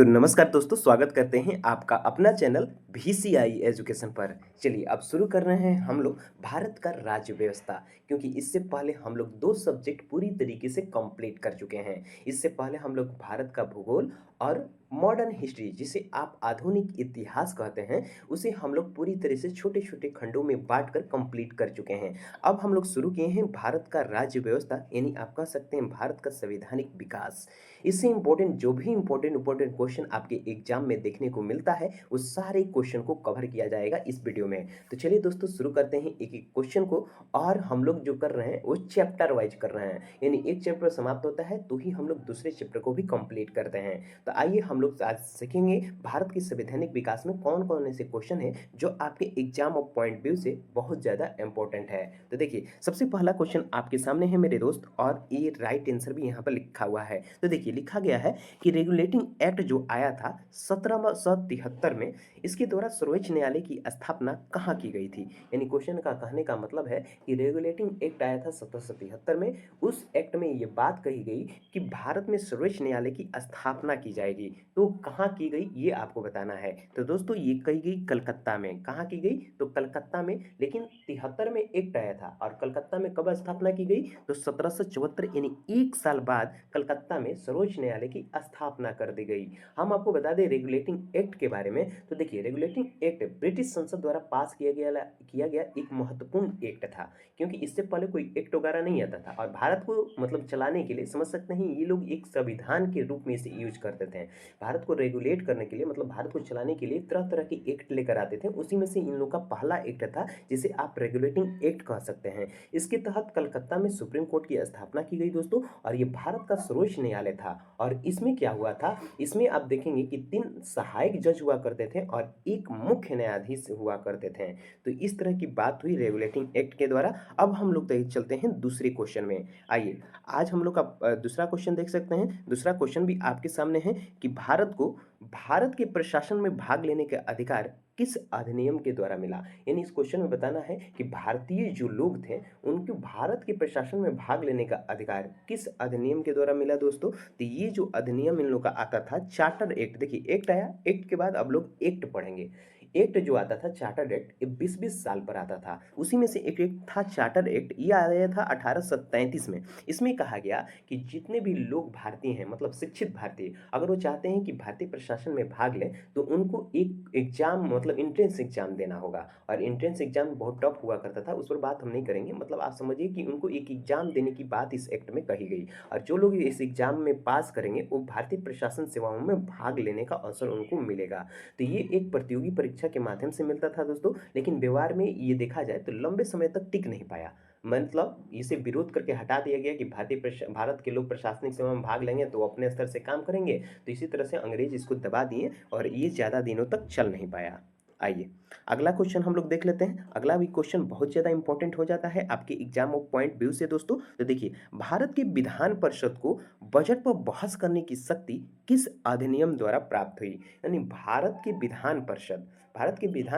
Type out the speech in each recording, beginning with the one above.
तो नमस्कार दोस्तों, स्वागत करते हैं आपका अपना चैनल VCI एजुकेशन पर। चलिए अब शुरू कर रहे हैं हम लोग भारत का राज्य व्यवस्था, क्योंकि इससे पहले हम लोग 2 सब्जेक्ट पूरी तरीके से कंप्लीट कर चुके हैं। इससे पहले हम लोग भारत का भूगोल और मॉडर्न हिस्ट्री, जिसे आप आधुनिक इतिहास कहते हैं, उसे हम लोग पूरी तरह से छोटे-छोटे खंडों में बाँट कर कंप्लीट कर चुके हैं। अब हम लोग शुरू किए हैं भारत का राज्य व्यवस्था, यानी आप कह सकते हैं भारत का संवैधानिक विकास। इससे इम्पोर्टेंट जो भी इम्पोर्टेंट क्वेश्चन आपके एग्जाम में देखने को मिलता है, उस सारे क्वेश्चन को कवर किया जाएगा इस वीडियो में। तो चलिए दोस्तों शुरू करते हैं एक-एक क्वेश्चन को। और हम लोग जो कर रहे हैं वो चैप्टर वाइज कर रहे हैं, यानी एक चैप्टर समाप्त होता है तो ही हम लोग दूसरे चैप्टर को भी कंप्लीट करते हैं। तो आइए हम लोग आज सीखेंगे भारत के संवैधानिक विकास में कौन-कौन ऐसे क्वेश्चन हैं जो आपके एग्जाम ऑफ पॉइंट व्यू से बहुत ज़्यादा इंपॉर्टेंट है। तो देखिए, सबसे पहला क्वेश्चन आपके सामने है मेरे दोस्त, और ये राइट आंसर भी यहाँ पर लिखा हुआ है। तो देखिए लिखा गया है कि रेगुलेटिंग एक्ट जो आया था 1773 में, इसके द्वारा सर्वोच्च न्यायालय की स्थापना कहाँ की गई थी। यानी क्वेश्चन का कहने का मतलब है कि रेगुलेटिंग एक्ट आया था 1773 में, उस एक्ट में ये बात कही गई कि भारत में सर्वोच्च न्यायालय की स्थापना की जाएगी। तो कहाँ की गई ये आपको बताना है। तो दोस्तों ये कही गई कलकत्ता में। कहाँ की गई? तो कलकत्ता में। लेकिन 73 में एक्ट आया था और कलकत्ता में कब स्थापना की गई? तो 1774, यानी 1 साल बाद कलकत्ता में सर्वोच्च न्यायालय की स्थापना कर दी गई। हम आपको बता दें रेगुलेटिंग एक्ट के बारे में। तो देखिए, रेगुलेटिंग एक्ट ब्रिटिश संसद द्वारा पास किया गया एक महत्वपूर्ण एक्ट था, क्योंकि इससे पहले कोई एक्ट वगैरह नहीं आता था। और भारत को मतलब चलाने के लिए, समझ सकते हैं, ये लोग एक संविधान के रूप में इसे यूज करते थे। भारत को रेगुलेट करने के लिए, मतलब भारत को चलाने के लिए तरह तरह के एक्ट लेकर आते थे। उसी में से इन लोग का पहला एक्ट था जिसे आप रेगुलेटिंग एक्ट कह सकते हैं। इसके तहत कलकत्ता में सुप्रीम कोर्ट की स्थापना की गई दोस्तों, और ये भारत का सर्वोच्च न्यायालय था। और इसमें क्या हुआ था, इसमें आप देखेंगे कि 3 सहायक जज हुआ करते थे और 1 मुख्य न्यायाधीश हुआ करते थे। तो इस तरह की बात हुई रेगुलेटिंग एक्ट के द्वारा। अब हम लोग चलते हैं दूसरे क्वेश्चन में। आइए आज हम लोग का दूसरा क्वेश्चन देख सकते हैं। दूसरा क्वेश्चन भी आपके सामने है कि भारत के प्रशासन में भाग लेने का अधिकार किस अधिनियम के द्वारा मिला। यानी इस क्वेश्चन में बताना है कि भारतीय जो लोग थे उनको भारत के प्रशासन में भाग लेने का अधिकार किस अधिनियम के द्वारा मिला दोस्तों। तो ये जो अधिनियम इन लोग का आता था चार्टर एक्ट। देखिए एक्ट आया, एक्ट के बाद अब लोग एक्ट पढ़ेंगे। एक्ट जो आता था चार्टर एक्ट, ये 20-20 साल पर आता था। उसी में से एक एक्ट था चार्टर एक्ट, ये आया था 1837 में। इसमें कहा गया कि जितने भी लोग भारतीय हैं, मतलब शिक्षित भारतीय, अगर वो चाहते हैं कि भारतीय प्रशासन में भाग लें तो उनको एक एग्जाम, मतलब एंट्रेंस एग्जाम देना होगा। और एंट्रेंस एग्जाम बहुत टफ हुआ करता था, उस पर बात हम नहीं करेंगे। मतलब आप समझिए कि उनको एक एग्जाम देने की बात इस एक्ट में कही गई, और जो लोग इस एग्जाम में पास करेंगे वो भारतीय प्रशासन सेवाओं में भाग लेने का अवसर उनको मिलेगा। तो ये एक प्रतियोगी परीक्षा के माध्यम से मिलता था दोस्तों, लेकिन व्यवहार में ये देखा जाए तो लंबे समय तक टिक नहीं पाया। मतलब इसे विरोध करके हटा दिया गया कि भारत के लोग प्रशासनिक सेवा में भाग लेंगे तो अपने स्तर से काम करेंगे। तो इसी तरह से अंग्रेज इसको दबा दिए और ये ज़्यादा दिनों तक चल नहीं पाया। आइए अगला क्वेश्चन हम लोग देख लेते हैं। अगला भी क्वेश्चन बहुत ज़्यादा इंपॉर्टेंट हो जाता है आपके एग्जाम ऑफ पॉइंट व्यू से दोस्तों। तो देखिए, भारत के विधान परिषद को बजट पर बहस करने की शक्ति किस अधिनियम द्वारा प्राप्त हुई। यानी भारत के विधान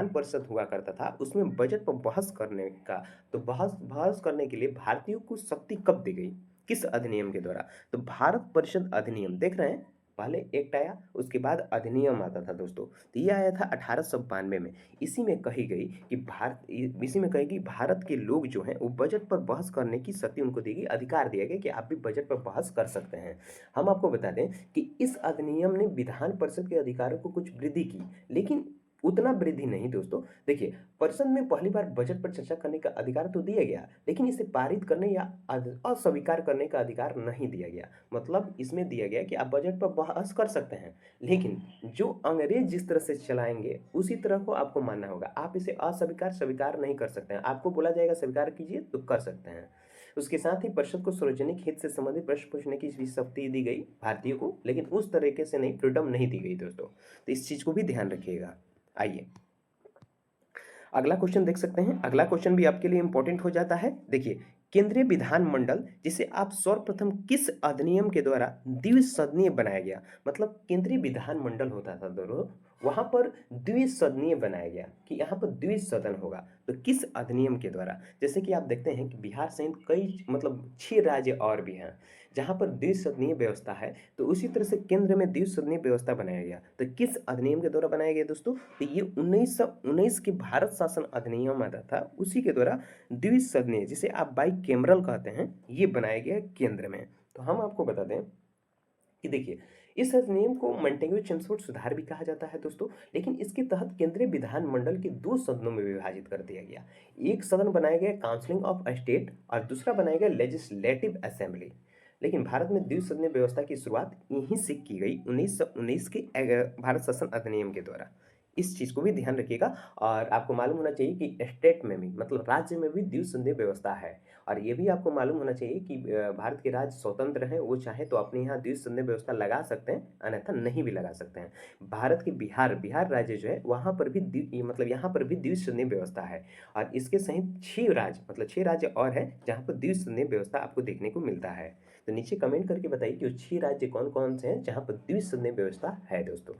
परिषद हुआ करता था, उसमें बजट पर बहस करने का, तो बहस करने के लिए भारतीयों को शक्ति कब दी गई, किस अधिनियम के द्वारा। तो भारत परिषद अधिनियम देख रहे हैं, पहले एक्ट आया उसके बाद अधिनियम आता था दोस्तों। तो ये आया था 1892 में। इसी में कही कि भारत के लोग जो हैं वो बजट पर बहस करने की शक्ति उनको दी गई, अधिकार दिया गया कि आप भी बजट पर बहस कर सकते हैं। हम आपको बता दें कि इस अधिनियम ने विधान परिषद के अधिकारों को कुछ वृद्धि की, लेकिन उतना वृद्धि नहीं दोस्तों। देखिए, परिषद में पहली बार बजट पर चर्चा करने का अधिकार तो दिया गया, लेकिन इसे पारित करने या अस्वीकार करने का अधिकार नहीं दिया गया। मतलब इसमें दिया गया कि आप बजट पर बहस कर सकते हैं, लेकिन जो अंग्रेज जिस तरह से चलाएंगे उसी तरह को आपको मानना होगा। आप इसे अस्वीकार स्वीकार नहीं कर सकते हैं। आपको बोला जाएगा स्वीकार कीजिए तो कर सकते हैं। उसके साथ ही परिषद को सार्वजनिक हित से संबंधित प्रश्न पूछने की भी शक्ति दी गई भारतीयों को, लेकिन उस तरीके से नहीं, फ्रीडम नहीं दी गई दोस्तों। तो इस चीज को भी ध्यान रखिएगा। आइए अगला क्वेश्चन देख सकते हैं। अगला क्वेश्चन भी आपके लिए इंपॉर्टेंट हो जाता है। देखिए, केंद्रीय विधानमंडल जिसे आप सर्वप्रथम किस अधिनियम के द्वारा द्विसदनीय बनाया गया। मतलब केंद्रीय विधानमंडल होता था दोनों, वहां पर द्विसदनीय बनाया गया कि यहाँ पर द्विसदन होगा। तो किस अधिनियम के द्वारा। जैसे कि आप देखते हैं कि बिहार सहित कई, मतलब 6 राज्य और भी हैं जहाँ पर द्विसदनीय व्यवस्था है, तो उसी तरह से केंद्र में द्विसदनीय व्यवस्था बनाया गया। तो किस अधिनियम के द्वारा बनाया गया दोस्तों? तो ये 1919 के भारत शासन अधिनियम आता था, उसी के द्वारा द्विसदनीय, जिसे आप बाइकैमरल कहते हैं, ये बनाया गया है केंद्र में। तो हम आपको बता दें कि देखिए, इस अधिनियम को मॉन्टेग्यू चेम्सफोर्ड सुधार भी कहा जाता है दोस्तों, लेकिन इसके तहत केंद्रीय विधानमंडल के 2 सदनों में विभाजित कर दिया गया। एक सदन बनाया गया काउंसिल ऑफ स्टेट और दूसरा बनाया गया लेजिस्लेटिव असेंबली। लेकिन भारत में द्विसदनीय व्यवस्था की शुरुआत यहीं से की गई 1919 के भारत शासन अधिनियम के द्वारा। इस चीज़ को भी ध्यान रखिएगा। और आपको मालूम होना चाहिए कि स्टेट में भी, मतलब राज्य में भी द्विसंधीय व्यवस्था है। और ये भी आपको मालूम होना चाहिए कि भारत के राज्य स्वतंत्र हैं, वो चाहे तो अपने यहाँ द्विसंधीय व्यवस्था लगा सकते हैं, अन्यथा नहीं भी लगा सकते हैं। भारत के बिहार राज्य जो है, वहाँ पर भी मतलब यहाँ पर भी द्विसंधीय व्यवस्था है। और इसके सहित 6 राज्य, मतलब 6 राज्य और हैं जहाँ पर द्विसंधीय व्यवस्था आपको देखने को मिलता है। तो नीचे कमेंट करके बताइए कि वो 6 राज्य कौन कौन से हैं जहाँ पर द्विसंधीय व्यवस्था है दोस्तों।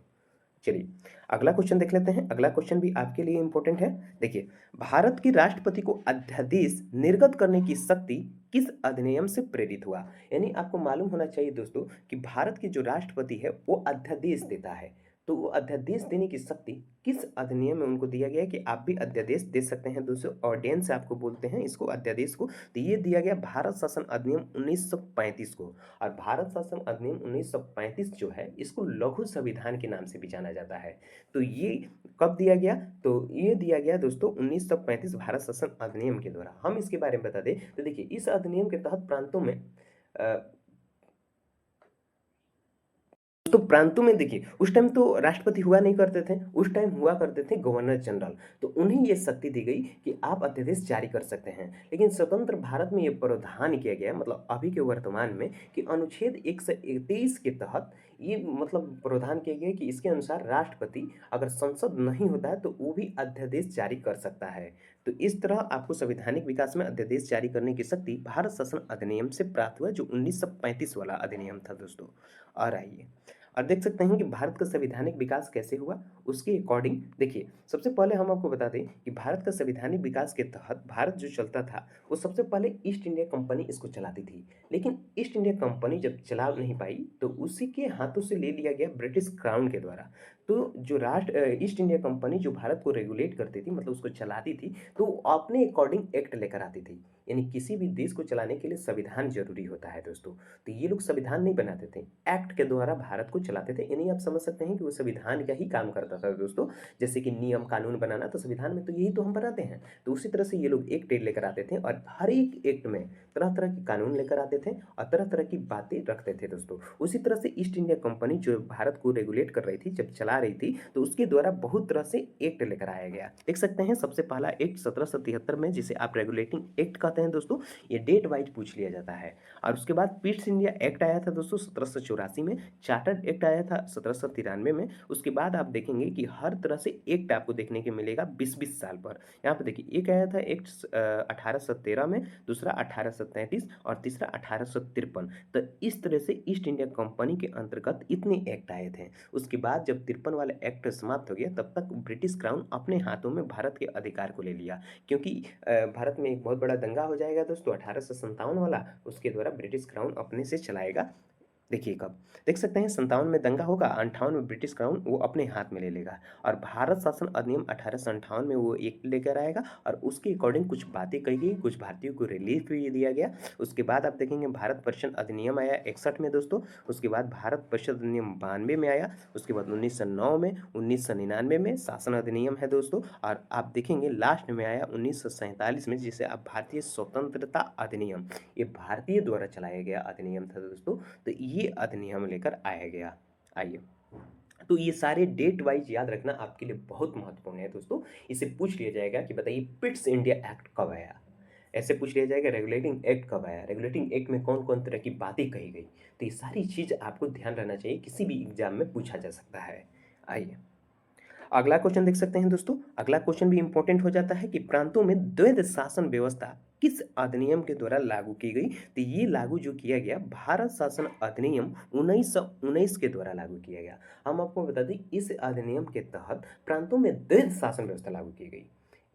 चलिए, अगला क्वेश्चन देख लेते हैं। अगला क्वेश्चन भी आपके लिए इंपॉर्टेंट है। देखिए, भारत के राष्ट्रपति को अध्यादेश निर्गत करने की शक्ति किस अधिनियम से प्रेरित हुआ? यानी आपको मालूम होना चाहिए दोस्तों कि भारत के जो राष्ट्रपति है वो अध्यादेश देता है। तो वो अध्यादेश देने की शक्ति किस अधिनियम में उनको दिया गया है कि आप भी अध्यादेश दे सकते हैं दोस्तों? ऑर्डिनेंस आपको बोलते हैं इसको, अध्यादेश को। तो ये दिया गया भारत शासन अधिनियम 1935 को। और भारत शासन अधिनियम 1935 जो है, इसको लघु संविधान के नाम से भी जाना जाता है। तो ये कब दिया गया? तो ये दिया गया दोस्तों 1935 भारत शासन अधिनियम के द्वारा। हम इसके बारे में बता दें तो देखिए, इस अधिनियम के तहत प्रांतों में तो प्रांतों में देखिए, उस टाइम तो राष्ट्रपति हुआ नहीं करते थे, उस टाइम हुआ करते थे गवर्नर जनरल। तो उन्हें ये शक्ति दी गई कि आप अध्यादेश जारी कर सकते हैं। लेकिन स्वतंत्र भारत में ये प्रावधान किया गया, मतलब अभी के वर्तमान में, कि अनुच्छेद 123 के तहत ये मतलब प्रावधान किया गया कि इसके अनुसार राष्ट्रपति अगर संसद नहीं होता है तो वो भी अध्यादेश जारी कर सकता है। तो इस तरह आपको संवैधानिक विकास में अध्यादेश जारी करने की शक्ति भारत शासन अधिनियम से प्राप्त हुआ, जो 1935 वाला अधिनियम था दोस्तों। और आइए, और देख सकते हैं कि भारत का संवैधानिक विकास कैसे हुआ। उसके अकॉर्डिंग देखिए, सबसे पहले हम आपको बता दें कि भारत का संवैधानिक विकास के तहत भारत जो चलता था, वो सबसे पहले ईस्ट इंडिया कंपनी इसको चलाती थी। लेकिन ईस्ट इंडिया कंपनी जब चला नहीं पाई, तो उसी के हाथों से ले लिया गया ब्रिटिश क्राउन के द्वारा। तो जो ईस्ट इंडिया कंपनी जो भारत को रेगुलेट करती थी, मतलब उसको चलाती थी, तो वो अपने अकॉर्डिंग एक्ट लेकर आती थी। यानी किसी भी देश को चलाने के लिए संविधान जरूरी होता है दोस्तों। तो ये लोग संविधान नहीं बनाते थे, एक्ट के द्वारा भारत को चलाते थे। यानी आप समझ सकते हैं कि वो संविधान का ही काम करता था दोस्तों। जैसे कि नियम कानून बनाना, तो संविधान में तो यही तो हम बनाते हैं। तो उसी तरह से ये लोग एक्ट लेकर आते थे, और हर एक एक्ट में तरह तरह के कानून लेकर आते थे और तरह तरह की बातें रखते थे दोस्तों। उसी तरह से ईस्ट इंडिया कंपनी जो भारत को रेगुलेट कर रही थी, जब चला रही थी, तो उसके द्वारा बहुत तरह से एक्ट लेकर आया गया। देख सकते हैं, सबसे पहला एक्ट 1773 में, जिसे आप रेगुलेटिंग एक्ट कहते हैं दोस्तों, ये डेट वाइज पूछ लिया जाता है। और उसके बाद पीट्स इंडिया एक्ट आया था दोस्तों 1784 में। चार्टर्ड एक्ट आया था 1793 में। उसके बाद आप देखेंगे कि हर तरह से एक्ट आपको देखने को मिलेगा 20-20 साल पर। यहाँ पर देखिए, एक आया था एक्ट 1813 में, दूसरा 1833 और तीसरा 1853। तो इस तरह से ईस्ट इंडिया कंपनी के अंतर्गत इतने एक्ट आए थे। उसके बाद जब 53 वाला एक्ट समाप्त हो गया, तब तक ब्रिटिश क्राउन अपने हाथों में भारत के अधिकार को ले लिया। क्योंकि भारत में एक बहुत बड़ा दंगा हो जाएगा दोस्तों 1857 वाला, उसके द्वारा ब्रिटिश क्राउन अपने से चलाएगा। देखिए कब, देख सकते हैं 57 में दंगा होगा, 58 में ब्रिटिश क्राउन वो अपने हाथ में ले लेगा। और भारत शासन अधिनियम 1858 में वो एक लेकर आएगा, और उसके अकॉर्डिंग कुछ बातें कही गई, कुछ भारतीयों को रिलीफ भी दिया गया। उसके बाद आप देखेंगे भारत परिषद अधिनियम आया 61 में दोस्तों। उसके बाद भारत परिषद अधिनियम 92 में आया। उसके बाद 1909 में, 1999 में शासन अधिनियम है दोस्तों। और आप देखेंगे लास्ट में आया 1947 में, जिसे आप भारतीय स्वतंत्रता अधिनियम, ये भारतीय द्वारा चलाया गया अधिनियम था दोस्तों। तो ये अधिनियम लेकर आया गया। आइए, तो ये सारे डेट वाइज याद रखना आपके लिए बहुत महत्वपूर्ण है दोस्तों। इसे पूछ लिया जाएगा कि बताइए पिट्स इंडिया एक्ट कब आया। ऐसे पूछ लिया जाएगा रेगुलेटिंग एक्ट कब आया, रेगुलेटिंग एक्ट में कौन कौन तरह की बातें कही गई। तो ये सारी चीज़ आपको ध्यान रहना चाहिए, किसी भी एग्जाम में पूछा जा सकता है। आइए, अगला क्वेश्चन देख सकते हैं दोस्तों। अगला क्वेश्चन भी इंपॉर्टेंट हो जाता है कि प्रांतों में द्वैध शासन व्यवस्था किस अधिनियम के द्वारा लागू की गई। तो ये लागू जो किया गया, भारत शासन अधिनियम 1919 के द्वारा लागू किया गया। हम आपको बता दें, इस अधिनियम के तहत प्रांतों में द्वैध शासन व्यवस्था लागू की गई।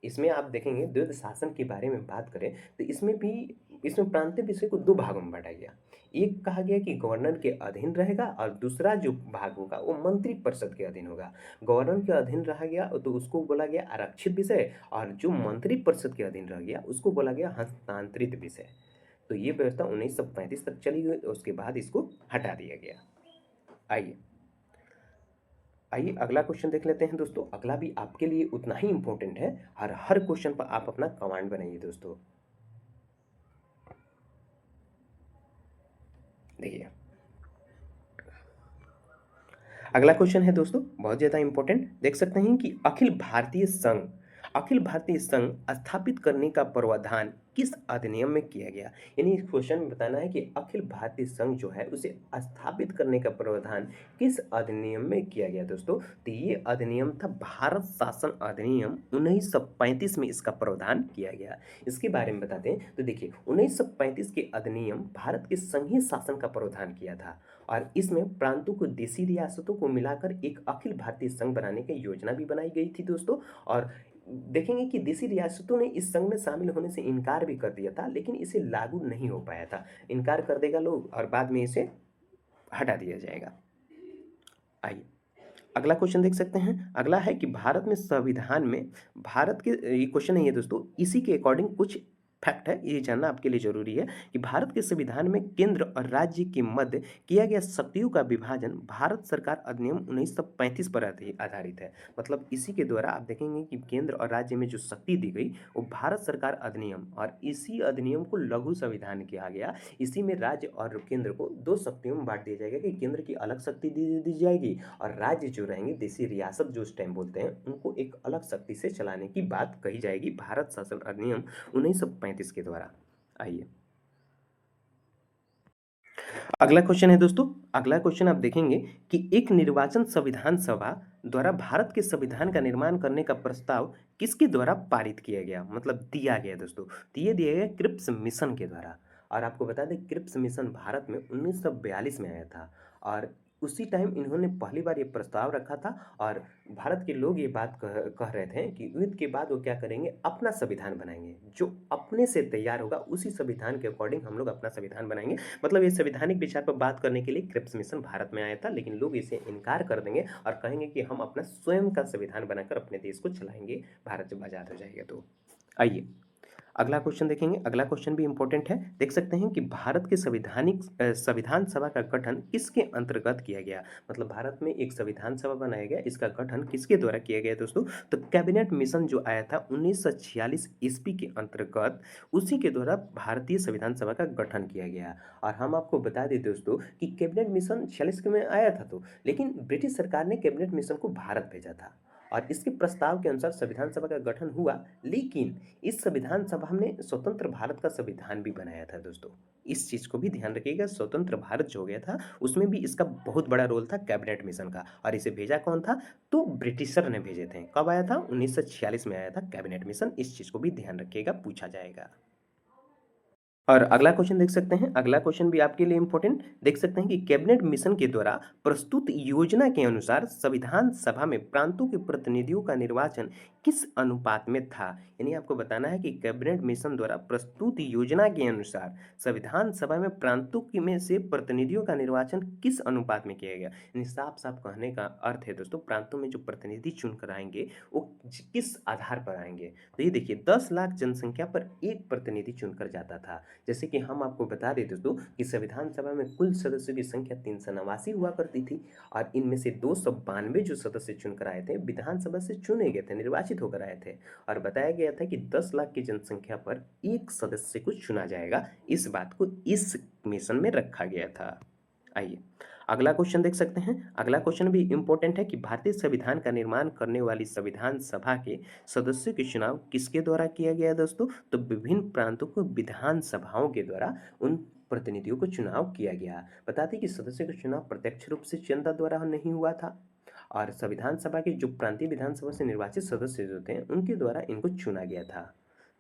इसमें आप देखेंगे द्वैध शासन के बारे में बात करें तो इसमें प्रांतीय विषय को 2 भागों में बाँटा गया। एक कहा गया कि गवर्नर के अधीन रहेगा और दूसरा जो भाग होगा वो मंत्रिपरिषद के अधीन होगा। गवर्नर के अधीन रहा गया तो उसको बोला गया आरक्षित विषय, और जो मंत्रिपरिषद के अधीन रह गया उसको बोला गया हस्तांतरित विषय। तो ये व्यवस्था 1935 तक चली गई, उसके बाद इसको हटा दिया गया। आइए आइए अगला क्वेश्चन देख लेते हैं दोस्तों। अगला भी आपके लिए उतना ही इंपॉर्टेंट है, हर क्वेश्चन पर आप अपना कमांड बनाइए दोस्तों। देखिए अगला क्वेश्चन है दोस्तों बहुत ज़्यादा इंपॉर्टेंट। देख सकते हैं कि अखिल भारतीय संघ स्थापित करने का प्रावधान किस अधिनियम में किया गया। यानी इस क्वेश्चन में बताना है कि अखिल भारतीय संघ जो है उसे स्थापित करने का प्रावधान किस अधिनियम में किया गया दोस्तों। तो ये अधिनियम था भारत शासन अधिनियम 1935 में इसका प्रावधान किया गया। इसके बारे में बताते हैं तो देखिए 1935 के अधिनियम भारत के संघीय शासन का प्रावधान किया था, और इसमें प्रांतों को देशी रियासतों को मिलाकर एक अखिल भारतीय संघ बनाने की योजना भी बनाई गई थी दोस्तों। और देखेंगे कि देशी रियासतों ने इस संघ में शामिल होने से इनकार भी कर दिया था, लेकिन इसे लागू नहीं हो पाया था। इनकार कर देगा लोग और बाद में इसे हटा दिया जाएगा। आइए अगला क्वेश्चन देख सकते हैं। अगला है कि भारत में संविधान में भारत के ये क्वेश्चन नहीं है दोस्तों, इसी के अकॉर्डिंग कुछ फैक्ट है, ये जानना आपके लिए जरूरी है कि भारत के संविधान में केंद्र और राज्य के मध्य किया गया शक्तियों का विभाजन भारत सरकार अधिनियम 1935 पर आधारित है। मतलब इसी के द्वारा आप देखेंगे कि केंद्र और राज्य में जो शक्ति दी गई वो भारत सरकार अधिनियम, और इसी अधिनियम को लघु संविधान किया गया। इसी में राज्य और केंद्र को 2 शक्तियों में बांट दिया जाएगा कि केंद्र की अलग शक्ति दी जाएगी, और राज्य जो रहेंगे देशी रियासत जो उस टाइम बोलते हैं उनको एक अलग शक्ति से चलाने की बात कही जाएगी भारत शासन अधिनियम 1935 के द्वारा। आइए अगला क्वेश्चन है दोस्तों। अगला क्वेश्चन आप देखेंगे कि एक निर्वाचन संविधान सभा द्वारा भारत के संविधान का निर्माण करने का प्रस्ताव किसके द्वारा पारित किया गया, मतलब दिया गया दोस्तों। तो ये दिया गया क्रिप्स मिशन के द्वारा। और आपको बता दें क्रिप्स मिशन भारत में 1942 में आया था, और उसी टाइम इन्होंने पहली बार ये प्रस्ताव रखा था। और भारत के लोग ये बात कह रहे थे कि युद्ध के बाद वो क्या करेंगे, अपना संविधान बनाएंगे, जो अपने से तैयार होगा उसी संविधान के अकॉर्डिंग हम लोग अपना संविधान बनाएंगे। मतलब ये संवैधानिक विचार पर बात करने के लिए क्रिप्स मिशन भारत में आया था, लेकिन लोग इसे इनकार कर देंगे और कहेंगे कि हम अपना स्वयं का संविधान बनाकर अपने देश को चलाएंगे, भारत जब आज़ाद हो जाएगा तो। आइए अगला क्वेश्चन देखेंगे। अगला क्वेश्चन भी इंपॉर्टेंट है। देख सकते हैं कि भारत के संविधान सभा का गठन किसके अंतर्गत किया गया। मतलब भारत में एक संविधान सभा बनाया गया, इसका गठन किसके द्वारा किया गया दोस्तों। तो कैबिनेट मिशन जो आया था 1946 ईस्वी के अंतर्गत, उसी के द्वारा भारतीय संविधान सभा का गठन किया गया। और हम आपको बता दें दोस्तों कि कैबिनेट मिशन 46 में आया था तो, लेकिन ब्रिटिश सरकार ने कैबिनेट मिशन को भारत भेजा था, और इसके प्रस्ताव के अनुसार संविधान सभा का गठन हुआ। लेकिन इस संविधान सभा ने स्वतंत्र भारत का संविधान भी बनाया था दोस्तों। इस चीज़ को भी ध्यान रखिएगा, स्वतंत्र भारत जो हो गया था उसमें भी इसका बहुत बड़ा रोल था कैबिनेट मिशन का। और इसे भेजा कौन था, तो ब्रिटिशर ने भेजे थे। कब आया था, 1946 में आया था कैबिनेट मिशन। इस चीज़ को भी ध्यान रखिएगा, पूछा जाएगा। और अगला क्वेश्चन देख सकते हैं। अगला क्वेश्चन भी आपके लिए इंपॉर्टेंट। देख सकते हैं कि कैबिनेट मिशन के द्वारा प्रस्तुत योजना के अनुसार संविधान सभा में प्रांतों के प्रतिनिधियों का निर्वाचन किस अनुपात में था। यानी आपको बताना है कि कैबिनेट मिशन द्वारा प्रस्तुत योजना के अनुसार संविधान सभा में प्रांतों में से प्रतिनिधियों का निर्वाचन किस अनुपात में किया गया। यानी साफ साफ कहने का अर्थ है दोस्तों, प्रांतों में जो प्रतिनिधि चुनकर आएंगे वो किस आधार पर आएंगे। तो ये देखिए 10 लाख जनसंख्या पर एक प्रतिनिधि चुनकर जाता था। जैसे कि हम आपको बता दें दोस्तों कि संविधान सभा में कुल सदस्यों की संख्या 389 हुआ करती थी, और इनमें से 292 जो सदस्य चुनकर आए थे विधानसभा से चुने गए थे, निर्वाचित होकर आए थे। और बताया गया था कि 10 लाख की जनसंख्या पर एक सदस्य को चुना जाएगा। इस बात को इस मिशन में रखा गया था। आइए अगला क्वेश्चन देख सकते हैं। अगला क्वेश्चन भी इंपॉर्टेंट है कि भारतीय संविधान का निर्माण करने वाली संविधान सभा के सदस्यों के चुनाव किसके द्वारा किया गया दोस्तों। तो विभिन्न प्रांतों को विधान सभाओं के द्वारा उन प्रतिनिधियों को चुनाव किया गया। बताते कि सदस्यों का चुनाव प्रत्यक्ष रूप से जनता द्वारा नहीं हुआ था, और संविधान सभा के जो प्रांतीय विधानसभा से निर्वाचित सदस्य जो थे उनके द्वारा इनको चुना गया था।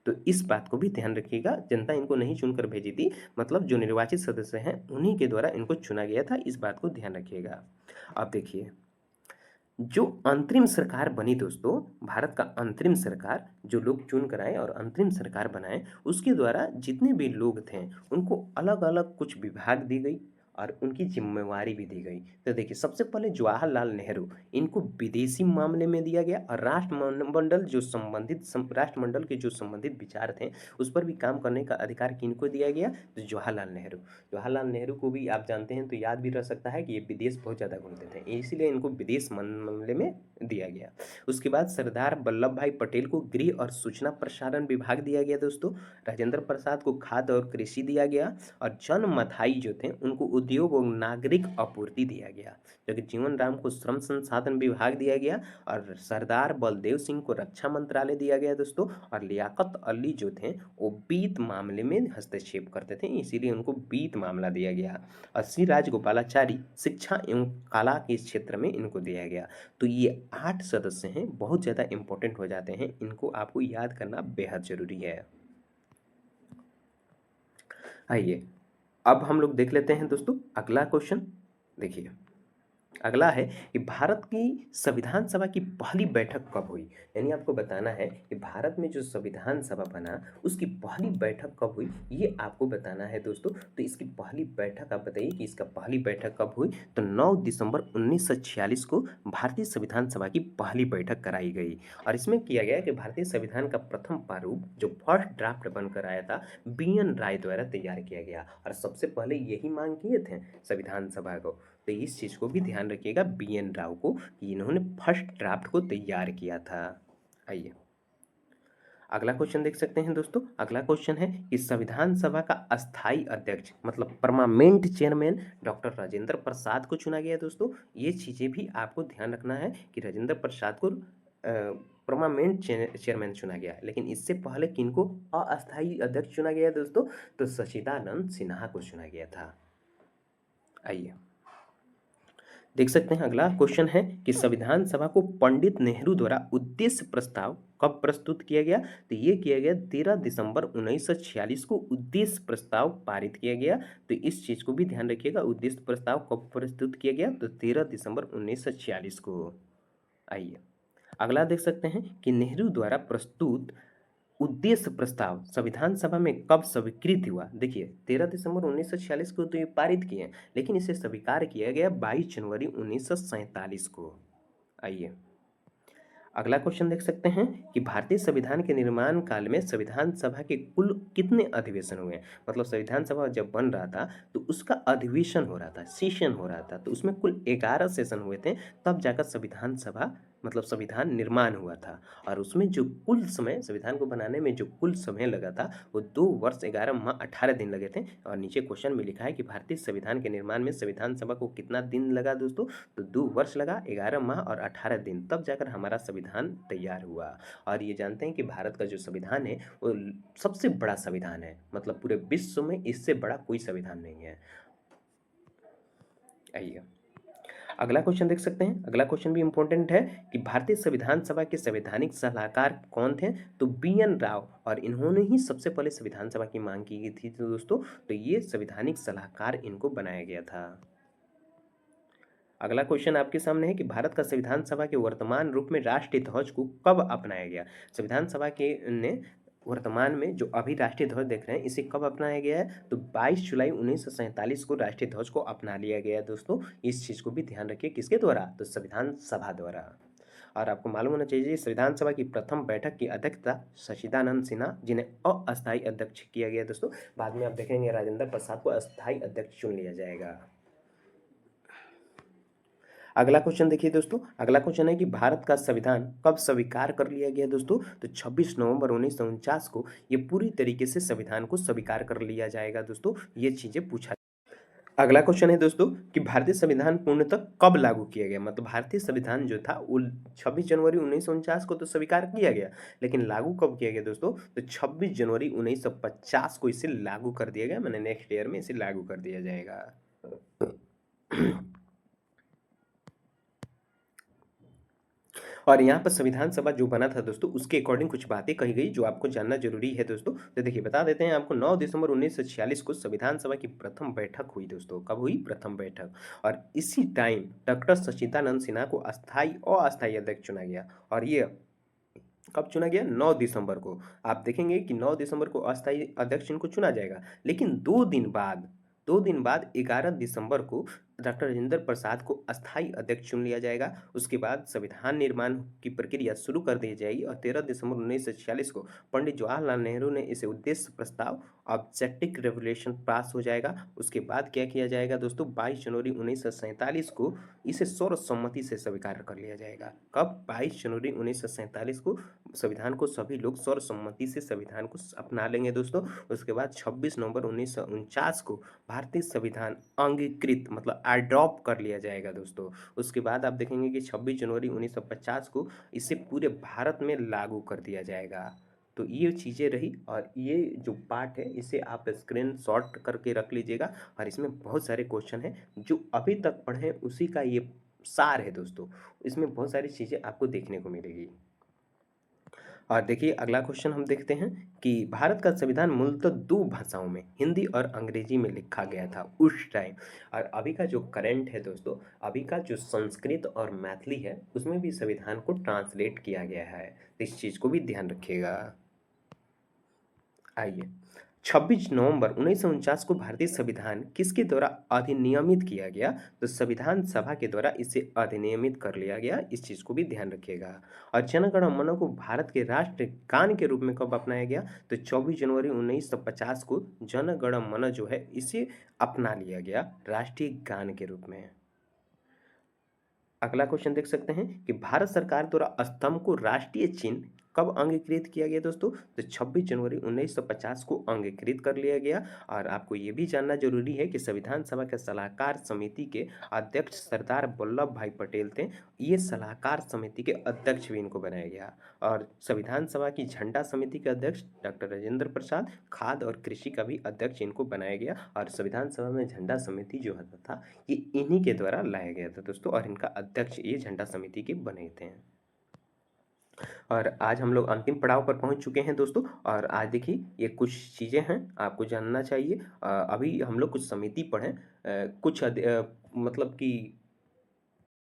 तो इस बात को भी ध्यान रखिएगा, जनता इनको नहीं चुनकर भेजी थी, मतलब जो निर्वाचित सदस्य हैं उन्हीं के द्वारा इनको चुना गया था। इस बात को ध्यान रखिएगा। अब देखिए जो अंतरिम सरकार बनी दोस्तों, भारत का अंतरिम सरकार जो लोग चुन कर आए और अंतरिम सरकार बनाए, उसके द्वारा जितने भी लोग थे उनको अलग-अलग कुछ विभाग दी गई और उनकी ज़िम्मेवारी भी दी गई। तो देखिए सबसे पहले जवाहरलाल नेहरू इनको विदेशी मामले में दिया गया और राष्ट्रमंडल जो संबंधित राष्ट्रमंडल के जो संबंधित विचार थे, उस पर भी काम करने का अधिकार किनको दिया गया? तो जवाहरलाल नेहरू। जवाहरलाल नेहरू को भी आप जानते हैं तो याद भी रह सकता है कि ये विदेश बहुत ज़्यादा घूमते थे, इसीलिए इनको विदेश मामले में दिया गया। उसके बाद सरदार वल्लभ भाई पटेल को गृह और सूचना प्रसारण विभाग दिया गया दोस्तों। राजेंद्र प्रसाद को खाद्य और कृषि दिया गया और जन मथाई जो थे उनको उद्योग और नागरिक आपूर्ति दिया गया। जबकि जीवन राम को श्रम संसाधन विभाग दिया गया और सरदार बलदेव सिंह को रक्षा मंत्रालय दिया गया दोस्तों। और लियाकत अली जो थे वो वित्त मामले में हस्तक्षेप करते थे, इसीलिए उनको वित्त मामला दिया गया। और श्री राजगोपालाचारी शिक्षा एवं कला के क्षेत्र में इनको दिया गया। तो ये 8 सदस्य हैं, बहुत ज़्यादा इंपॉर्टेंट हो जाते हैं, इनको आपको याद करना बेहद ज़रूरी है। आइए अब हम लोग देख लेते हैं दोस्तों अगला क्वेश्चन। देखिए अगला है कि भारत की संविधान सभा की पहली बैठक कब हुई? यानी आपको बताना है कि भारत में जो संविधान सभा बना उसकी पहली बैठक कब हुई, ये आपको बताना है दोस्तों। तो इसकी पहली बैठक आप बताइए कि इसका पहली बैठक कब हुई? तो 9 दिसंबर 1946 को भारतीय संविधान सभा की पहली बैठक कराई गई और इसमें किया गया कि भारतीय संविधान का प्रथम प्रारूप जो फर्स्ट ड्राफ्ट बनकर आया था BN राय द्वारा तैयार किया गया और सबसे पहले यही मांग किए थे संविधान सभा को। तो इस चीज़ को भी ध्यान रखिएगा BN राव को कि इन्होंने फर्स्ट ड्राफ्ट को तैयार किया था। आइए अगला क्वेश्चन देख सकते हैं दोस्तों। अगला क्वेश्चन है कि संविधान सभा का अस्थाई अध्यक्ष मतलब permanent chairman doctor Rajendra Prasad को चुना गया दोस्तों। ये चीज़ें भी आपको ध्यान रखना है कि राजेंद्र प्रसाद को परमानेंट चेयरमैन चुना गया, लेकिन इससे पहले किनको अस्थाई अध्यक्ष चुना गया दोस्तों? तो सच्चिदानंद सिन्हा को चुना गया था। आइए देख सकते हैं अगला क्वेश्चन है कि संविधान सभा को पंडित नेहरू द्वारा उद्देश्य प्रस्ताव कब प्रस्तुत किया गया? तो ये किया गया 13 दिसंबर 1946 को उद्देश्य प्रस्ताव पारित किया गया। तो इस चीज को भी ध्यान रखिएगा, उद्देश्य प्रस्ताव कब प्रस्तुत किया गया? तो 13 दिसंबर 1946 को। आइए अगला देख सकते हैं कि नेहरू द्वारा प्रस्तुत उद्देश्य प्रस्ताव संविधान सभा में कब स्वीकृत हुआ? देखिए 13 दिसंबर 1946 को तो ये पारित किए हैं, लेकिन इसे स्वीकार किया गया 22 जनवरी 1947 को। आइए अगला क्वेश्चन देख सकते हैं कि भारतीय संविधान के निर्माण काल में संविधान सभा के कुल कितने अधिवेशन हुए? मतलब संविधान सभा जब बन रहा था तो उसका अधिवेशन हो रहा था, सेशन हो रहा था, तो उसमें कुल 11 सेशन हुए थे, तब जाकर संविधान सभा मतलब संविधान निर्माण हुआ था। और उसमें जो कुल समय संविधान को बनाने में जो कुल समय लगा था वो 2 वर्ष 11 माह 18 दिन लगे थे। और नीचे क्वेश्चन में लिखा है कि भारतीय संविधान के निर्माण में संविधान सभा को कितना दिन लगा दोस्तों? तो 2 वर्ष लगा, 11 माह और 18 दिन, तब जाकर हमारा संविधान तैयार हुआ। और ये जानते हैं कि भारत का जो संविधान है वो सबसे बड़ा संविधान है, मतलब पूरे विश्व में इससे बड़ा कोई संविधान नहीं है। आइए अगला क्वेश्चन देख सकते हैं। अगला क्वेश्चन भी इंपॉर्टेंट है कि भारतीय संविधान सभा के संवैधानिक सलाहकार कौन थे? तो BN राव, और इन्होंने ही सबसे पहले संविधान सभा की मांग की गई थी तो दोस्तों, तो ये संवैधानिक सलाहकार इनको बनाया गया था। अगला क्वेश्चन आपके सामने है कि भारत का संविधान सभा के वर्तमान रूप में राष्ट्रीय ध्वज को कब अपनाया गया? संविधान सभा के ने वर्तमान में जो अभी राष्ट्रीय ध्वज देख रहे हैं इसे कब अपनाया गया है? तो 22 जुलाई 1947 को राष्ट्रीय ध्वज को अपना लिया गया है दोस्तों। इस चीज़ को भी ध्यान रखिए, किसके द्वारा? तो संविधान सभा द्वारा। और आपको मालूम होना चाहिए संविधान सभा की प्रथम बैठक की अध्यक्षता सच्चिदानंद सिन्हा, जिन्हें अस्थायी अध्यक्ष किया गया दोस्तों। बाद में आप देखेंगे राजेंद्र प्रसाद को अस्थायी अध्यक्ष चुन लिया जाएगा। अगला क्वेश्चन देखिए दोस्तों। अगला क्वेश्चन है कि भारत का संविधान कब स्वीकार कर लिया गया दोस्तों? तो 26 नवंबर 1949 को ये पूरी तरीके से संविधान को स्वीकार कर लिया जाएगा दोस्तों। ये चीजें पूछा। अगला क्वेश्चन है दोस्तों कि भारतीय संविधान पूर्णतः कब लागू किया गया? मतलब भारतीय संविधान जो था वो 26 जनवरी 1949 को तो स्वीकार किया गया, लेकिन लागू कब किया गया दोस्तों? तो 26 जनवरी 1950 को इसे लागू कर दिया गया, मैंने नेक्स्ट ईयर में इसे लागू कर दिया जाएगा। और यहाँ पर संविधान सभा जो बना था दोस्तों, उसके अकॉर्डिंग कुछ बातें कही गई जो आपको जानना ज़रूरी है दोस्तों। तो देखिए बता देते हैं आपको, 9 दिसंबर 1946 को संविधान सभा की प्रथम बैठक हुई दोस्तों। कब हुई? प्रथम बैठक। और इसी टाइम डॉक्टर सच्चिदानंद सिन्हा को अस्थायी अध्यक्ष चुना गया। और ये कब चुना गया? 9 दिसंबर को। आप देखेंगे कि 9 दिसंबर को अस्थायी अध्यक्ष इनको चुना जाएगा। लेकिन 2 दिन बाद 11 दिसंबर को डॉक्टर राजेंद्र प्रसाद को अस्थायी अध्यक्ष चुन लिया जाएगा। उसके बाद संविधान निर्माण की प्रक्रिया शुरू कर दी जाएगी और 13 दिसंबर 1946 को पंडित जवाहरलाल नेहरू ने इसे उद्देश्य प्रस्ताव ऑब्जेक्टिव रेवोल्यूशन पास हो जाएगा। उसके बाद क्या किया जाएगा दोस्तों? 22 जनवरी 1947 को इसे सर्वसम्मति से स्वीकार कर लिया जाएगा। कब? 22 जनवरी 1947 को संविधान को सभी लोग सर्वसम्मति से संविधान को अपना लेंगे दोस्तों। उसके बाद 26 नवंबर 1949 को भारतीय संविधान अंगीकृत मतलब अडॉप्ट कर लिया जाएगा दोस्तों। उसके बाद आप देखेंगे कि 26 जनवरी 1950 को इसे पूरे भारत में लागू कर दिया जाएगा। तो ये चीज़ें रही और ये जो पार्ट है इसे आप स्क्रीनशॉट करके रख लीजिएगा और इसमें बहुत सारे क्वेश्चन हैं जो अभी तक पढ़े हैं उसी का ये सार है दोस्तों। इसमें बहुत सारी चीज़ें आपको देखने को मिलेगी। और देखिए अगला क्वेश्चन हम देखते हैं कि भारत का संविधान मूलतः 2 भाषाओं में, हिंदी और अंग्रेजी में लिखा गया था उस टाइम। और अभी का जो करंट है दोस्तों, अभी का जो संस्कृत और मैथिली है उसमें भी संविधान को ट्रांसलेट किया गया है। तो इस चीज़ को भी ध्यान रखिएगा। आइए, 26 नवंबर 1949 को भारतीय संविधान किसके द्वारा अधिनियमित किया गया? तो संविधान सभा के द्वारा इसे अधिनियमित कर लिया गया। इस चीज़ को भी ध्यान रखिएगा। और जन गण मन को भारत के राष्ट्र गान के रूप में कब अपनाया गया? तो 24 जनवरी 1950 को जन गण मन जो है इसे अपना लिया गया राष्ट्रीय गान के रूप में। अगला क्वेश्चन देख सकते हैं कि भारत सरकार द्वारा स्तंभ को राष्ट्रीय चिन्ह कब अंगीकृत किया गया दोस्तों? तो 26 जनवरी 1950 को अंगीकृत कर लिया गया। और आपको ये भी जानना जरूरी है कि संविधान सभा के सलाहकार समिति के अध्यक्ष सरदार वल्लभ भाई पटेल थे। ये सलाहकार समिति के अध्यक्ष भी इनको बनाया गया। और संविधान सभा की झंडा समिति के अध्यक्ष डॉक्टर राजेंद्र प्रसाद, खाद्य और कृषि का भी अध्यक्ष इनको बनाया गया। और संविधान सभा में झंडा समिति जो होता था ये इन्हीं के द्वारा लाया गया था दोस्तों। और इनका अध्यक्ष ये झंडा समिति के बने थे। और आज हम लोग अंतिम पड़ाव पर पहुंच चुके हैं दोस्तों। और आज देखिए ये कुछ चीज़ें हैं आपको जानना चाहिए। अभी हम लोग कुछ समिति पढ़ें, मतलब कि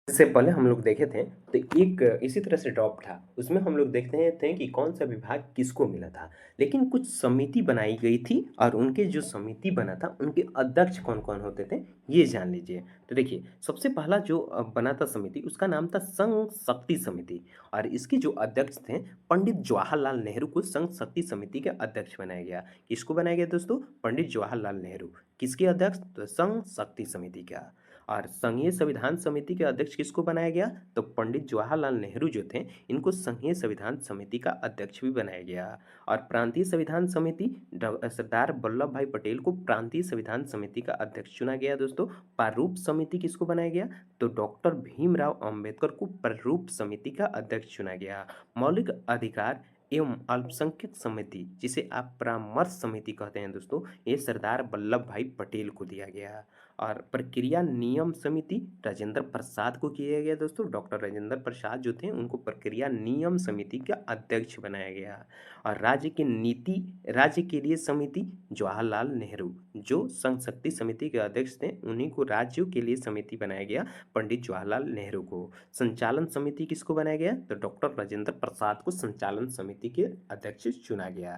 इससे पहले हम लोग देखे थे तो एक इसी तरह से ड्रॉप था, उसमें हम लोग देखते हैं थे कि कौन सा विभाग किसको मिला था। लेकिन कुछ समिति बनाई गई थी और उनके जो समिति बना था उनके अध्यक्ष कौन कौन होते थे ये जान लीजिए। तो देखिए सबसे पहला जो बना था समिति उसका नाम था संघ शक्ति समिति। और इसके जो अध्यक्ष थे पंडित जवाहरलाल नेहरू को संघ शक्ति समिति के अध्यक्ष बनाया गया। किसको बनाया गया दोस्तों? पंडित जवाहरलाल नेहरू। किसके अध्यक्ष? तो संघ शक्ति समिति का। और संघीय संविधान समिति के अध्यक्ष किसको बनाया गया? तो पंडित जवाहरलाल नेहरू जो थे इनको संघीय संविधान समिति का अध्यक्ष भी बनाया गया। और प्रांतीय संविधान समिति सरदार वल्लभ भाई पटेल को प्रांतीय संविधान समिति का अध्यक्ष चुना गया दोस्तों। प्रारूप समिति किसको बनाया गया? तो डॉक्टर भीमराव अंबेडकर को प्रारूप समिति का अध्यक्ष चुना गया। मौलिक अधिकार एवं अल्पसंख्यक समिति जिसे आप परामर्श समिति कहते हैं दोस्तों, ये सरदार वल्लभ भाई पटेल को दिया गया। और प्रक्रिया नियम समिति राजेंद्र प्रसाद को किया गया दोस्तों। डॉक्टर राजेंद्र प्रसाद जो थे उनको प्रक्रिया नियम समिति का अध्यक्ष बनाया गया। और राज्य के लिए समिति जवाहरलाल नेहरू जो संघ शक्ति समिति के अध्यक्ष थे उन्हीं को राज्यों के लिए समिति बनाया गया, पंडित जवाहरलाल नेहरू को। संचालन समिति किसको बनाया गया? तो डॉक्टर राजेंद्र प्रसाद को संचालन समिति के अध्यक्ष चुना गया।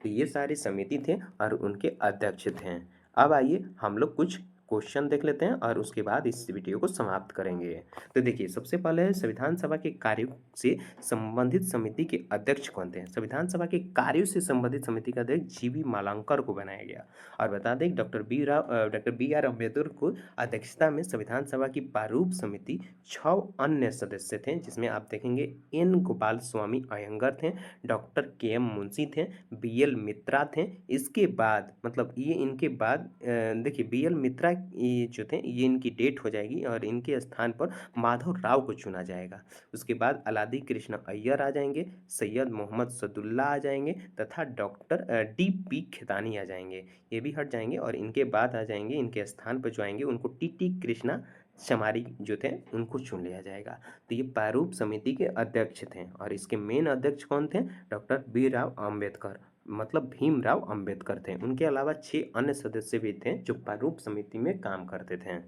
तो ये सारी समिति थे और उनके अध्यक्ष थे। अब आइए हम लोग कुछ क्वेश्चन देख लेते हैं और उसके बाद इस वीडियो को समाप्त करेंगे। तो देखिए सबसे पहले संविधान सभा के कार्यों से संबंधित समिति के अध्यक्ष कौन थे? संविधान सभा के कार्यों से संबंधित समिति का अध्यक्ष जीवी मालांकर को बनाया गया। और बता दें डॉक्टर बी आर अम्बेडकर को अध्यक्षता में संविधान सभा की प्रारूप समिति 6 अन्य सदस्य थे जिसमें आप देखेंगे एन गोपाल स्वामी अयंगर थे, डॉक्टर के एम मुंशी थे, बी एल मित्रा थे। इसके बाद मतलब ये इनके बाद देखिए बी एल मित्रा ये जो थे ये इनकी डेट हो जाएगी और इनके स्थान पर माधव राव को चुना जाएगा। उसके बाद अलादी कृष्ण अय्यर आ जाएंगे, सैयद मोहम्मद सदुल्ला आ जाएंगे तथा डॉक्टर डी पी खेतानी आ जाएंगे। ये भी हट जाएंगे और इनके बाद आ जाएंगे, इनके स्थान पर जो आएंगे उनको टी टी कृष्णा शमारी जो थे उनको चुन लिया जाएगा। तो ये प्रारूप समिति के अध्यक्ष थे और इसके मेन अध्यक्ष कौन थे? डॉक्टर बी राव अम्बेडकर, मतलब भीमराव अंबेडकर थे। उनके अलावा 6 अन्य सदस्य भी थे जो प्रारूप समिति में काम करते थे।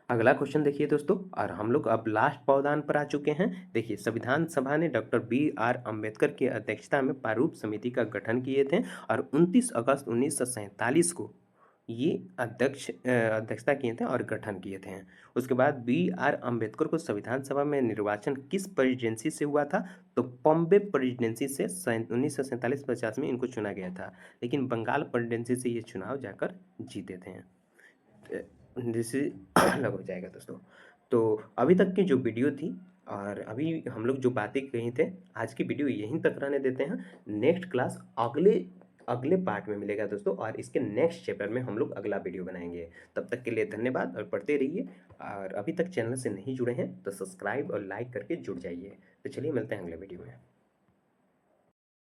अगला क्वेश्चन देखिए दोस्तों, और हम लोग अब लास्ट पावदान पर आ चुके हैं। देखिए, संविधान सभा ने डॉक्टर बी आर अम्बेडकर की अध्यक्षता में प्रारूप समिति का गठन किए थे और 29 अगस्त 1947 को ये अध्यक्षता किए थे और गठन किए थे। उसके बाद बी आर अम्बेडकर को संविधान सभा में निर्वाचन किस प्रेसिडेंसी से हुआ था? तो बॉम्बे प्रेसिडेंसी से 1947-50 में इनको चुना गया था, लेकिन बंगाल प्रेसिडेंसी से ये चुनाव जाकर जीते थे। जैसे अलग हो जाएगा दोस्तों। तो अभी तक की जो वीडियो थी और अभी हम लोग जो बातें कही थे, आज की वीडियो यहीं तक रहने देते हैं। नेक्स्ट क्लास अगले अगले पार्ट में मिलेगा दोस्तों, और इसके नेक्स्ट चैप्टर में हम लोग अगला वीडियो बनाएंगे। तब तक के लिए धन्यवाद और पढ़ते रहिए। और अभी तक चैनल से नहीं जुड़े हैं तो सब्सक्राइब और लाइक करके जुड़ जाइए। तो चलिए मिलते हैं अगले वीडियो में।